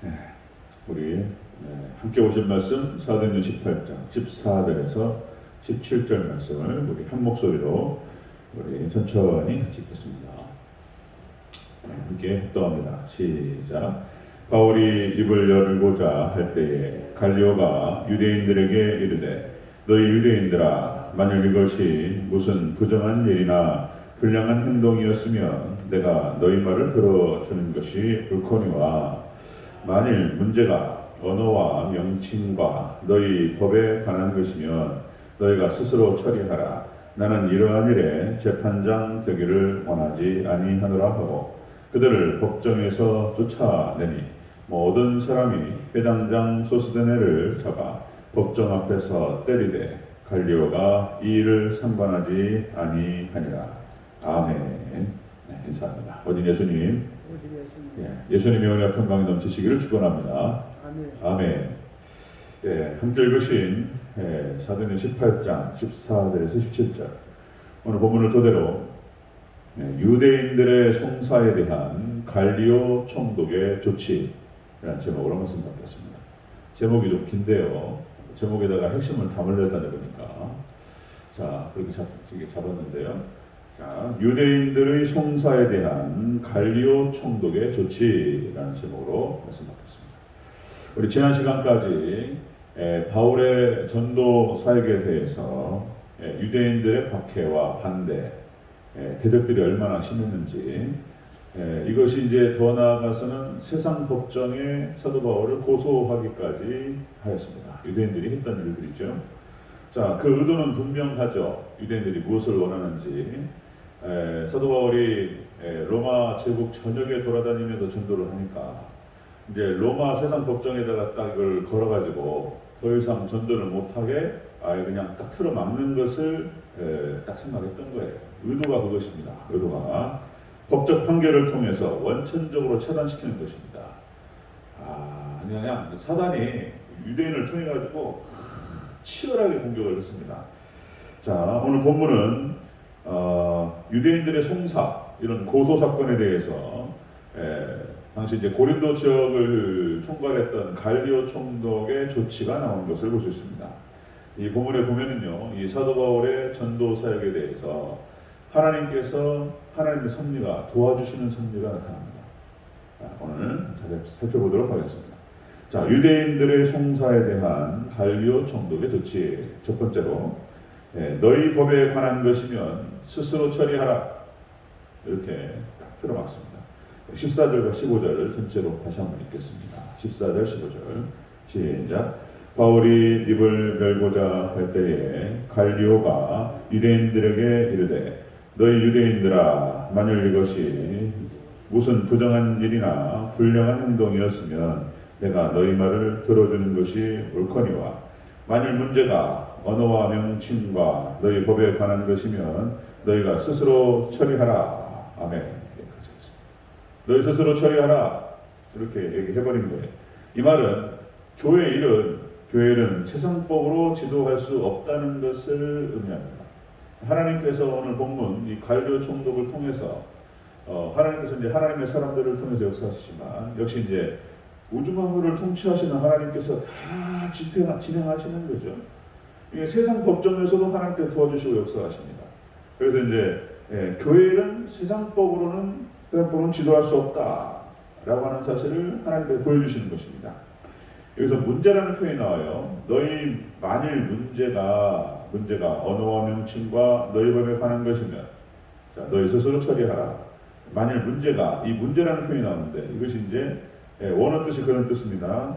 네, 우리 함께 오신 말씀 사도행전 18장 14절에서 17절 말씀을 우리 한 목소리로 우리 천천히 같이 읽겠습니다. 함께 떠합니다. 시작. 바울이 입을 열고자 할 때에 갈리오가 유대인들에게 이르되 너희 유대인들아, 만일 이것이 무슨 부정한 일이나 불량한 행동이었으면 내가 너희 말을 들어주는 것이 옳거니와 만일 문제가 언어와 명칭과 너희 법에 관한 것이면 너희가 스스로 처리하라. 나는 이러한 일에 재판장 되기를 원하지 아니하노라 하고 그들을 법정에서 쫓아내니 모든 사람이 회당장 소스데네를 잡아 법정 앞에서 때리되 갈리오가 이 일을 상관하지 아니하니라. 아멘. 네, 인사합니다. 어진 예수님, 예수님의 은혜와 평강이 넘치시기를 축원합니다. 아멘. 아멘. 함께 읽으신 사도행전 18장 14절에서 17절 오늘 본문을 토대로 유대인들의 송사에 대한 갈리오 총독의 조치라는 제목으로 말씀 받겠습니다. 제목이 좀 긴데요. 제목에다가 핵심을 담으려다 보니까 자 그렇게 잡았는데요. 자, 유대인들의 송사에 대한 갈리오 총독의 조치라는 제목으로 말씀 받겠습니다. 우리 지난 시간까지 바울의 전도 사역에 대해서 유대인들의 박해와 반대, 대적들이 얼마나 심했는지, 이것이 이제 더 나아가서는 세상 법정에 사도 바울을 고소하기까지 하였습니다. 유대인들이 했던 일들이죠. 자, 그 의도는 분명하죠. 유대인들이 무엇을 원하는지. 사도 바울이 로마 제국 전역에 돌아다니면서 전도를 하니까 이제 로마 세상 법정에다가 딱 이걸 걸어가지고 더 이상 전도를 못하게 그냥 딱 틀어막는 것을 딱 생각했던 거예요. 의도가 그것입니다. 의도가 법적 판결을 통해서 원천적으로 차단시키는 것입니다. 그냥 사단이 유대인을 통해 가지고 치열하게 공격을 했습니다. 자, 오늘 본문은 유대인들의 송사 이런 고소 사건에 대해서 당시 이제 고린도 지역을 총괄했던 갈리오 총독의 조치가 나온 것을 볼 수 있습니다. 이 본문에 보면은요, 이 사도 바울의 전도 사역에 대해서 하나님께서 하나님의 섭리가 도와주시는 섭리가 나타납니다. 오늘 살펴보도록 하겠습니다. 자, 유대인들의 송사에 대한 갈리오 총독의 조치 첫 번째로 너희 법에 관한 것이면 스스로 처리하라 이렇게 딱 틀어막습니다. 14절과 15절 전체로 다시 한번 읽겠습니다. 14절 15절 시작. 바울이 입을 열고자 할 때에 갈리오가 유대인들에게 이르되 너희 유대인들아, 만일 이것이 무슨 부정한 일이나 불량한 행동이었으면 내가 너희 말을 들어주는 것이 옳거니와 만일 문제가 언어와 명칭과 너희 법에 관한 것이면 너희가 스스로 처리하라. 아멘. 너희 스스로 처리하라. 이렇게 얘기해버린 거예요. 이 말은 교회 일은 세상법으로 지도할 수 없다는 것을 의미합니다. 하나님께서 오늘 본문 이 갈리오 총독을 통해서 하나님께서 이제 하나님의 사람들을 통해서 역사하시지만 역시 이제 우주 만물을 통치하시는 하나님께서 다 진행하시는 거죠. 이게 세상 법정에서도 하나님께서 도와주시고 역사하십니다. 그래서 이제 교회는 세상법으로는 지도할 수 없다라고 하는 사실을 하나님께서 보여주시는 것입니다. 여기서 문제라는 표현이 나와요. 너희 만일 문제가 언어와 명칭과 너희 법에 관한 것이면 자, 너희 스스로 처리하라. 만일 문제가 이 문제라는 표현이 나오는데 이것이 이제 원어 뜻이 그런 뜻입니다.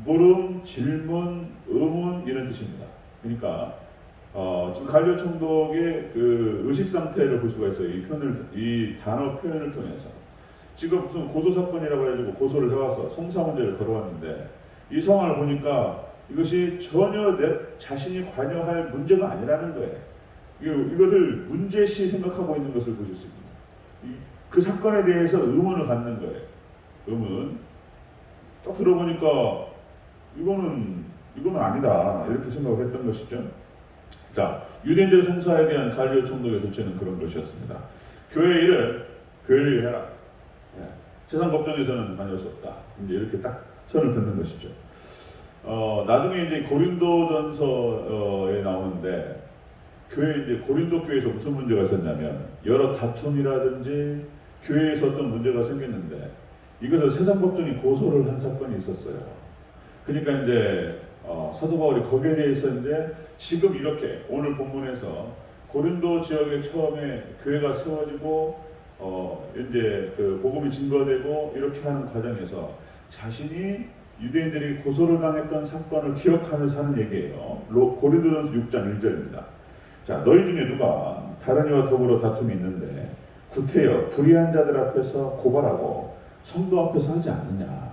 물음, 질문, 의문 이런 뜻입니다. 그러니까 지금 갈리오 총독의 그 의식 상태를 볼 수가 있어요. 이 단어 표현을 통해서 지금 무슨 고소 사건이라고 해가지고 고소를 해와서 송사 문제를 걸어왔는데 이 상황을 보니까 이것이 전혀 내 자신이 관여할 문제가 아니라는 거예요. 이것을 문제시 생각하고 있는 것을 보실 수 있습니다. 그 사건에 대해서 의문을 갖는 거예요. 의문. 딱 들어보니까 이거는 아니다 이렇게 생각을 했던 것이죠. 자, 유대인들 송사에 대한 갈리오 총독의 조치는 그런 것이었습니다. 교회 일을 해라. 세상 법정에서는 만날 수 없다. 이제 이렇게 딱 선을 긋는 것이죠. 나중에 이제 고린도전서에 나오는데 교회 이제 고린도 교회에서 무슨 문제가 있었냐면 여러 다툼이라든지 교회에서 어떤 문제가 생겼는데 이것을 세상 법정이 고소를 한 사건이 있었어요. 그러니까 이제 사도 바울이 거기에 대해서 이제 지금 이렇게 오늘 본문에서 고린도 지역에 처음에 교회가 세워지고 이제 그 복음이 증거되고 이렇게 하는 과정에서 자신이 유대인들이 고소를 당했던 사건을 기억하면서 하는 얘기예요. 고린도전서 6장 1절입니다. 자, 너희 중에 누가 다른 이와 더불어 다툼이 있는데 구태여 불의한 자들 앞에서 고발하고 성도 앞에서 하지 않느냐.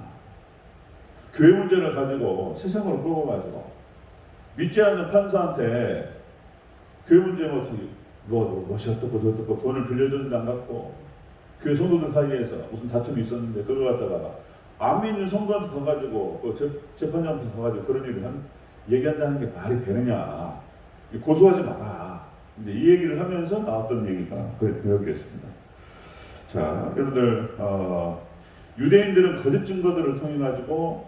교회 문제를 가지고 세상으로 끌고 가지고 믿지 않는 판사한테 교회 문제 무엇이 어떻고 저떻고 돈을 빌려줬는지 안 갚고 교회 성도들 사이에서 무슨 다툼이 있었는데 그걸 갖다가 안 믿는 성도한테 가가지고 재판장한테 가가지고 그런 일을 얘기한다는 게 말이 되느냐. 고소하지 마라. 이제 이 얘기를 하면서 나왔던 얘기가 그였습니다. 자, 여러분들 유대인들은 거짓 증거들을 통해 가지고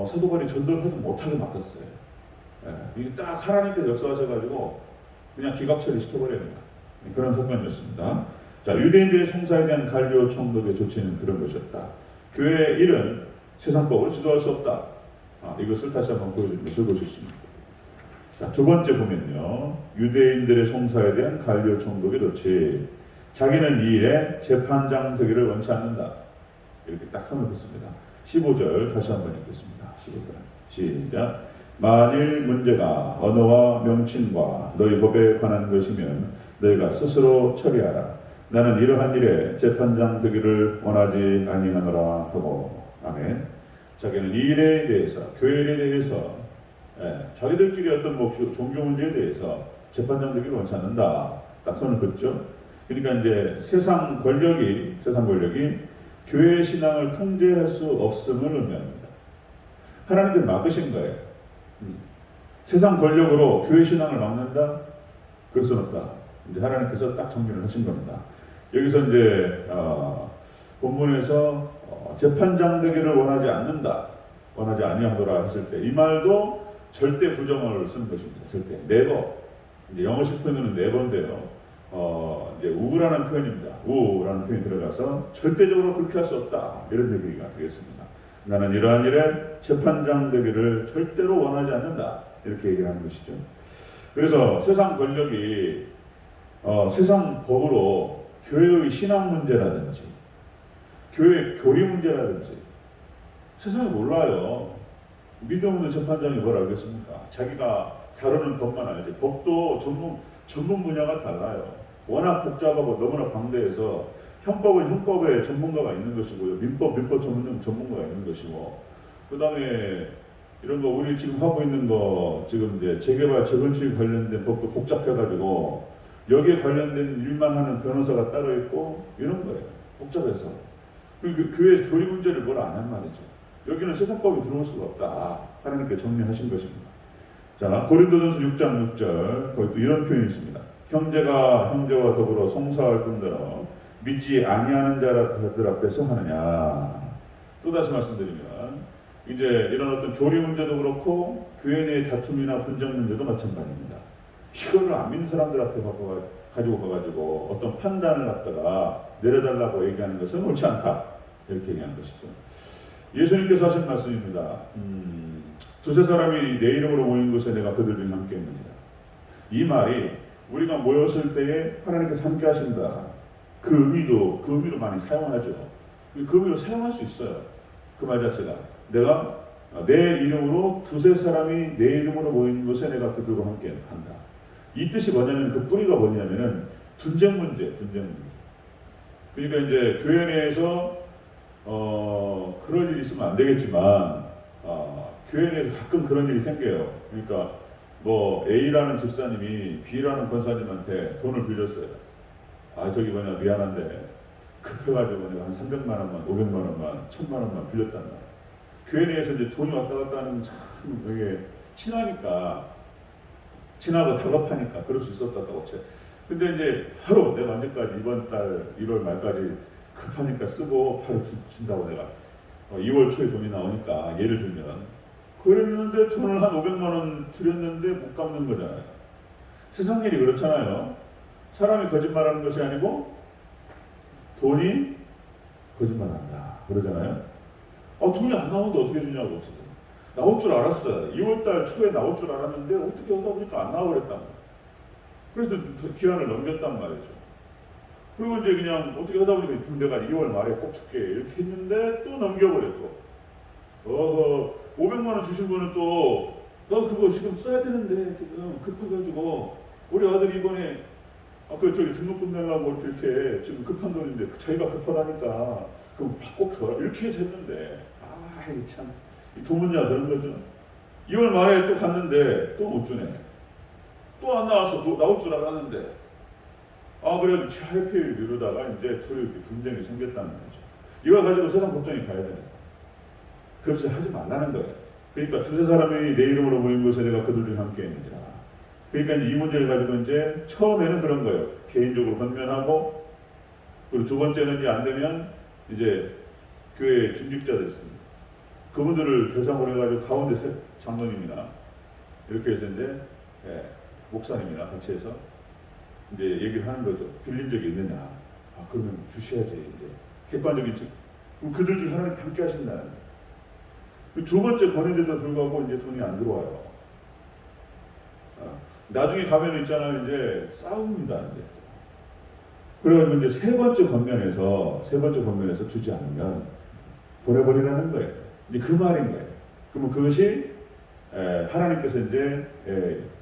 사도 바울이 전도를 하지 못하게 막았어요. 이게 딱 하나님께서 역사하셔가지고 그냥 기각 처리시켜버려야 된다. 그런 사건이었습니다. 자, 유대인들의 송사에 대한 갈리오 총독의 조치는 그런 것이었다. 교회의 일은 세상법으로 지도할 수 없다. 이것을 다시 한번 보여드리면 즐거우실 수 있습니다. 자, 두 번째 보면요. 유대인들의 송사에 대한 갈리오 총독의 조치. 자기는 이 일에 재판장 되기를 원치 않는다. 이렇게 딱 하면 됐습니다. 15절 다시 한번 읽겠습니다. 15절 시작. 만일 문제가 언어와 명칭과 너희 법에 관한 것이면 너희가 스스로 처리하라. 나는 이러한 일에 재판장 되기를 원하지 아니하노라 하고. 아멘. 자기는 이 일에 대해서 교회 일에 대해서 자기들끼리 어떤 종교 문제에 대해서 재판장 되기를 원치 않는다. 딱 선을 긋죠. 그러니까 이제 세상 권력이 교회 신앙을 통제할 수 없음을 의미합니다. 하나님께서 막으신 거예요. 세상 권력으로 교회 신앙을 막는다? 그럴 수는 없다. 이제 하나님께서 딱 정리를 하신 겁니다. 여기서 이제 본문에서 재판장 되기를 원하지 않는다, 원하지 아니하노라 했을 때 이 말도 절대 부정어를 쓰는 것입니다. 절대. never. 이제 영어식 표현은 never인데요. 이제 우라는 표현입니다. 우라는 표현이 들어가서 절대적으로 그렇게 할 수 없다. 이런 얘기가 되겠습니다. 나는 이러한 일에 재판장 되기를 절대로 원하지 않는다. 이렇게 얘기를 하는 것이죠. 그래서 세상 권력이 세상 법으로 교회의 신앙 문제라든지 교회 교리 문제라든지 세상이 몰라요. 믿음 없는 재판장이 뭘 알겠습니까? 자기가 다루는 법만 알지. 법도 전문 분야가 달라요. 워낙 복잡하고 너무나 방대해서 형법은 형법에 전문가가 있는 것이고요. 민법 전문가가 있는 것이고, 그 다음에 이런 거 우리 지금 하고 있는 거 지금 이제 재개발 재건축 관련된 법도 복잡해가지고 여기에 관련된 일만 하는 변호사가 따로 있고 이런 거예요. 복잡해서. 교회 교리 문제를 뭘 안 한 말이죠. 여기는 세상법이 들어올 수가 없다. 하나님께 정리하신 것입니다. 자, 고린도전서 6장 6절 거기 또 이런 표현이 있습니다. 형제가 형제와 더불어 송사할 뿐더러 믿지 아니하는 자들 앞에서 하느냐. 또다시 말씀드리면 이제 이런 어떤 교리 문제도 그렇고 교회 내의 다툼이나 분쟁 문제도 마찬가지입니다. 이거를 안 믿는 사람들 앞에 가지고 가가지고 어떤 판단을 갖다가 내려달라고 얘기하는 것은 옳지 않다. 이렇게 얘기하는 것이죠. 예수님께서 하신 말씀입니다. 두세 사람이 내 이름으로 모인 곳에 내가 그들 중에 함께 있느니라. 이 말이 우리가 모였을 때에 하나님께서 함께 하신다. 그 의미로 많이 사용하죠. 그 의미로 사용할 수 있어요. 그 말 자체가 내가 내 이름으로 두세 사람이 내 이름으로 모인 곳에 내가 그들과 함께 한다. 이 뜻이 뭐냐면 그 뿌리가 뭐냐면은 분쟁 문제. 그러니까 이제 교회 내에서 그럴 일이 있으면 안 되겠지만 교회 내에서 가끔 그런 일이 생겨요. 그러니까 뭐 A라는 집사님이 B라는 권사님한테 돈을 빌렸어요. 미안한데 급해가지고 내가 한 300만 원만, 500만 원만, 1000만 원만 빌렸단 말이야. 교회 내에서 이제 돈이 왔다 갔다 하는 참 되게 친하고 다급하니까 그럴 수 있었다고 제. 근데 이제 바로 내가 언제까지 이번 달 1월 말까지 급하니까 쓰고 바로 준다고 내가 2월 초에 돈이 나오니까 예를 들면 그랬는데 돈을 한 500만 원 들였는데 못 갚는 거잖아요. 세상 일이 그렇잖아요. 사람이 거짓말하는 것이 아니고 돈이 거짓말한다 그러잖아요. 돈이 안 나오는데 어떻게 주냐고. 나올 줄 알았어요. 2월달 초에 나올 줄 알았는데 어떻게 하다 보니까 안 나오랬단 말이에요. 그래서 기한을 넘겼단 말이죠. 그리고 이제 그냥 어떻게 하다 보니까 내가 2월 말에 꼭 줄게 이렇게 했는데 또 넘겨버렸고 500만 원 주신 분은 또 너 그거 지금 써야 되는데 지금 급해가지고 우리 아들 이번에 저기 등록금 내려고 이렇게 지금 급한 돈인데 자기가 급하다니까 그럼 꼭 줘라 이렇게 해서 했는데 참 이 돈 문제가 그런 거죠. 2월 말에 또 갔는데 또 못 주네. 또 안 나와서 또 나올 줄 알았는데 그래도 하필 미루다가 이제 둘이 분쟁이 생겼다는 거죠. 이걸 가지고 세상 법정에 가야 되는 거예요. 그것을 하지 말라는 거예요. 그러니까 두세 사람이 내 이름으로 모인 곳에 내가 그들 중에 함께 있느니라. 그러니까 이제 이 문제를 가지고 이제 처음에는 그런 거예요. 개인적으로 건면하고 그리고 두 번째는 이제 안 되면 이제 교회 중직자들 있습니다. 그분들을 대상으로 해가지고 가운데 장로님이나 이렇게 해서 이제 목사님이나 같이 해서 이제 얘기를 하는 거죠. 빌린 적이 있느냐? 그러면 주셔야지. 이제 객관적인 그럼 그들 중에 하나님 함께 하신다는 거예요. 두 번째 권해제도 불구하고 이제 돈이 안 들어와요. 나중에 가면 있잖아요. 이제 싸웁니다. 이제. 그래가지고 이제 세 번째 권면에서 주지 않으면 보내버리라는 거예요. 이제 그 말인 거예요. 그러면 그것이 하나님께서 이제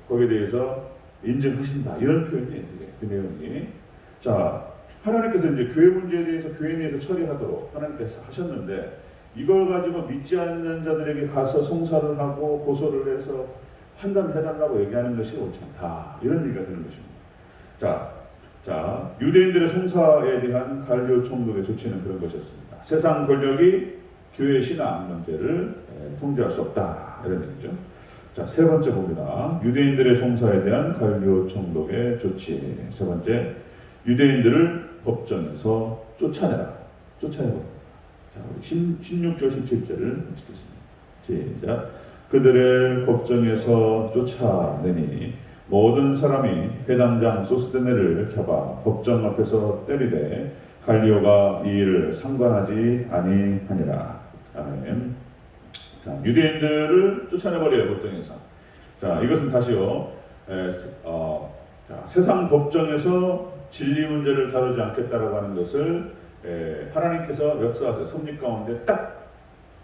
거기에 대해서 인정하신다 이런 표현이에요. 그 내용이. 자, 하나님께서 이제 교회 문제에 대해서 교회 내에서 처리하도록 하나님께서 하셨는데 이걸 가지고 믿지 않는 자들에게 가서 송사를 하고 고소를 해서 판단해달라고 얘기하는 것이 옳지 않다 이런 얘기가 되는 것입니다. 자, 유대인들의 송사에 대한 갈리오 총독의 조치는 그런 것이었습니다. 세상 권력이 교회 신앙 문제를 통제할 수 없다 이런 얘기죠. 자, 세 번째 봅니다. 유대인들의 송사에 대한 갈리오 총독의 조치. 세 번째, 유대인들을 법정에서 쫓아내라. 쫓아내라. 자, 우리 16절 17절을 읽겠습니다. 시작. 그들의 법정에서 쫓아내니 모든 사람이 회당장 소스데네를 잡아 법정 앞에서 때리되 갈리오가 이 일을 상관하지 아니하니라. 아멘. 자, 유대인들을 쫓아내버려요, 법정에서. 자, 이것은 다시요. 세상 법정에서 진리 문제를 다루지 않겠다라고 하는 것을 하나님께서 역사하셔서 섭리 가운데 딱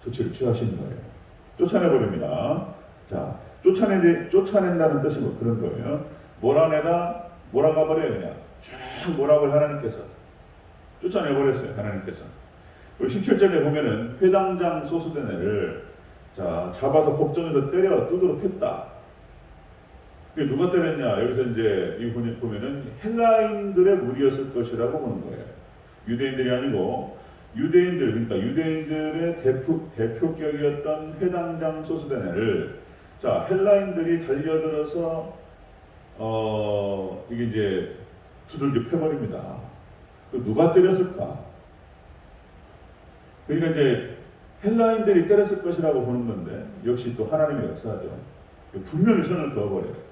조치를 취하시는 거예요. 쫓아내버립니다. 자, 쫓아낸다는 뜻이 뭐 그런 거예요. 몰아가버려요, 그냥. 쫙 몰아버려 하나님께서. 쫓아내버렸어요, 하나님께서. 우리 17절에 보면은 회당장 소스데네를 잡아서 법정에서 때려 두드러 팼다. 누가 때렸냐? 여기서 이제 이 보면은 헬라인들의 무리였을 것이라고 보는 거예요. 유대인들이 아니고 그러니까 유대인들의 대표격이었던 회당장 소스데네를 헬라인들이 달려들어서 이게 이제 두들겨 패버립니다. 누가 때렸을까? 그러니까 이제 헬라인들이 때렸을 것이라고 보는 건데 역시 또 하나님의 역사죠. 분명히 선을 그어버려요.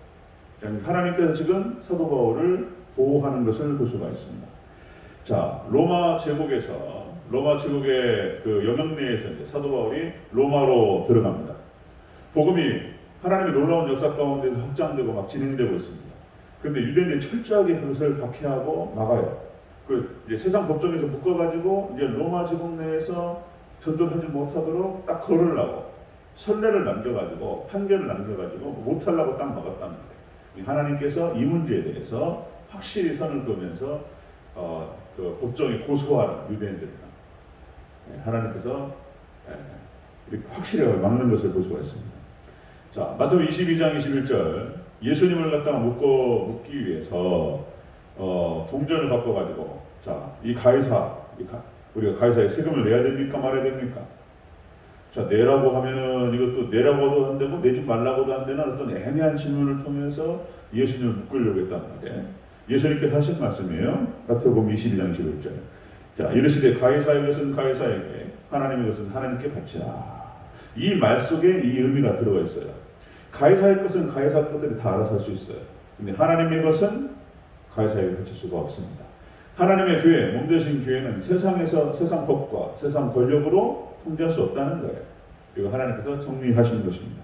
하나님께서 지금 사도 바울을 보호하는 것을 볼 수가 있습니다. 자, 로마 제국의 그 영역 내에서 이제 사도 바울이 로마로 들어갑니다. 복음이 하나님의 놀라운 역사 가운데서 확장되고 막 진행되고 있습니다. 그런데 유대인들이 철저하게 그것을 박해하고 막아요. 이제 세상 법정에서 묶어가지고 이제 로마 제국 내에서 전도하지 못하도록 딱 걸으려고 선례를 남겨가지고 판결을 남겨가지고 못하려고 딱 막았다는 거예요. 하나님께서 이 문제에 대해서 확실히 선을 그으면서 그 법정에 고소하는 유대인들이나 하나님께서 이렇게 확실히 막는 것을 볼 수가 있습니다. 자, 마태복음 22장 21절 예수님을 갖다가 묶기 위해서 동전을 바꿔가지고 이 우리가 가이사에 세금을 내야 됩니까 말아야 됩니까? 자, 내라고 하면은 이것도 내라고도 안 되고 내지 말라고도 안 되는 어떤 애매한 질문을 통해서 예수님을 묶으려고 했단 말이에요. 예수님께서 하신 말씀이에요. 마태복음 22장 21절. 자, 이르시되 가이사의 것은 가이사에게, 하나님의 것은 하나님께 바치라. 이 말 속에 이 의미가 들어가 있어요. 가이사의 것은 가이사 것들이 다 알아서 할 수 있어요. 근데 하나님의 것은 가이사에게 바칠 수가 없습니다. 하나님의 교회, 몸 되신 교회는 세상에서 세상 법과 세상 권력으로 통제할 수 없다는 거예요. 이거 하나님께서 정리하시는 것입니다.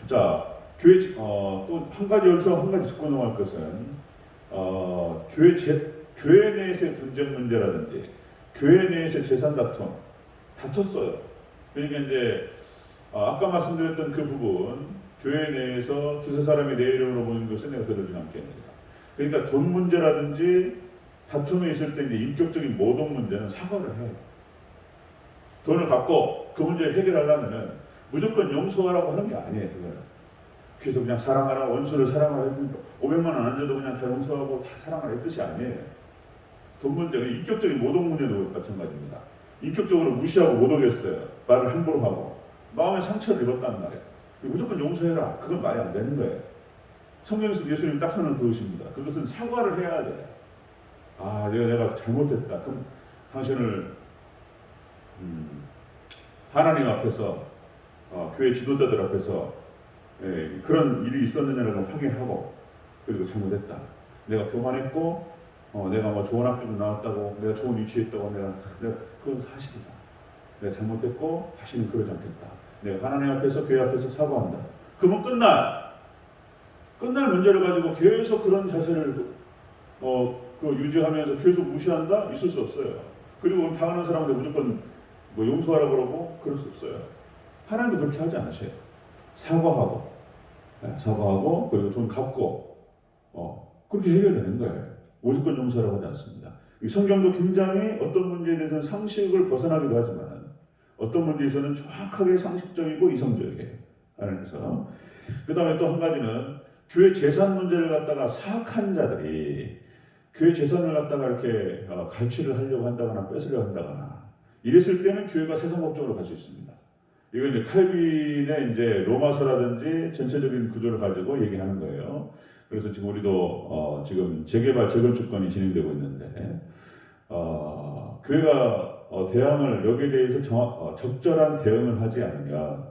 자, 교회 또 한 가지 여기서 한 가지 짚고 넘어갈 것은 교회 내에서의 분쟁 문제라든지 교회 내에서의 재산 다퉜어요. 그러니까 이제 아까 말씀드렸던 그 부분, 교회 내에서 두세 사람이 내 이름으로 모인 것은 내가 그러지 않겠느냐. 그러니까 돈 문제라든지 다툼이 있을 때 이제 인격적인 모독 문제는 사과를 해요. 돈을 갖고 그 문제를 해결하려면은 무조건 용서하라고 하는 게 아니에요. 그거는. 그래서 그냥 사랑하라, 원수를 사랑하라 했는데 500만 원 안 줘도 그냥 다 용서하고 다 사랑하라 이 뜻이 아니에요. 돈 문제는 인격적인 모독 문제도 마찬가지입니다. 인격적으로 무시하고 모독했어요. 말을 함부로 하고 마음에 상처를 입었단 말이에요. 무조건 용서해라. 그건 말이 안 되는 거예요. 성경에서 예수님이 딱 하는 그것입니다. 그것은 사과를 해야 돼요. 내가 잘못했다. 그럼 당신을 하나님 앞에서 교회 지도자들 앞에서 그런 일이 있었느냐를 확인하고, 그리고 잘못했다. 내가 교만했고 내가 뭐 좋은 학교도 나왔다고, 내가 좋은 위치에 있다고, 내가 그건 사실이다. 내가 잘못했고 다시는 그러지 않겠다. 내가 하나님 앞에서 교회 앞에서 사과한다. 그러면 끝날 문제를 가지고 계속 그런 자세를 유지하면서 계속 무시한다? 있을 수 없어요. 그리고 당하는 사람한테 무조건 용서하라고 그러고 그럴 수 없어요. 하나님도 그렇게 하지 않으세요. 사과하고 그리고 돈 갚고 그렇게 해결되는 거예요. 무조건 용서라고 하지 않습니다. 이 성경도 굉장히 어떤 문제에 대해서는 상식을 벗어나기도 하지만 어떤 문제에서는 정확하게 상식적이고 이성적이에요. 하나님께서. 그 다음에 또 한 가지는 교회 재산 문제를 갖다가 사악한 자들이 교회 재산을 갖다가 이렇게 갈취를 하려고 한다거나 뺏으려고 한다거나 이랬을 때는 교회가 세상 법정으로 갈 수 있습니다. 이건 이제 칼빈의 이제 로마서라든지 전체적인 구조를 가지고 얘기하는 거예요. 그래서 지금 우리도 지금 재개발 재건축권이 진행되고 있는데 교회가 대항을 여기에 대해서 적절한 대응을 하지 않으면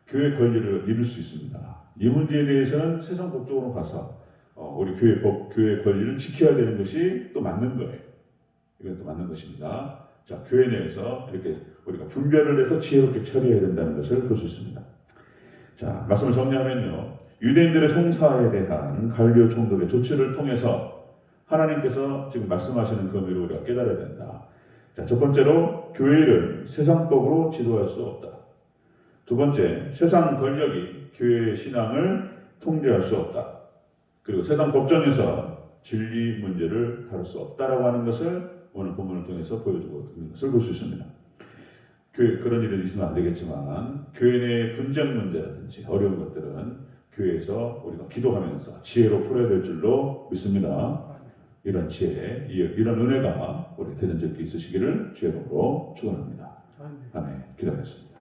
교회 권리를 잃을 수 있습니다. 이 문제에 대해서는 세상 법적으로 가서 우리 교회 권리를 지켜야 되는 것이 또 맞는 거예요. 이건 또 맞는 것입니다. 자, 교회 내에서 이렇게 우리가 분별을 해서 지혜롭게 처리해야 된다는 것을 볼 수 있습니다. 자, 말씀을 정리하면요. 유대인들의 송사에 대한 갈리오 총독의 조치를 통해서 하나님께서 지금 말씀하시는 그 의미를 우리가 깨달아야 된다. 자, 첫 번째로 교회를 세상법으로 지도할 수 없다. 두 번째, 세상 권력이 교회의 신앙을 통제할 수 없다. 그리고 세상 법정에서 진리 문제를 다룰 수 없다라고 하는 것을 오늘 본문을 통해서 보여주고 있는 것을 볼 수 있습니다. 그런 일은 있으면 안 되겠지만 교회 내의 분쟁 문제라든지 어려운 것들은 교회에서 우리가 기도하면서 지혜로 풀어야 될 줄로 믿습니다. 이런 지혜, 이런 은혜가 우리 대전적이 있으시기를 주의 이름으로 축원합니다. 아멘. 기도하겠습니다.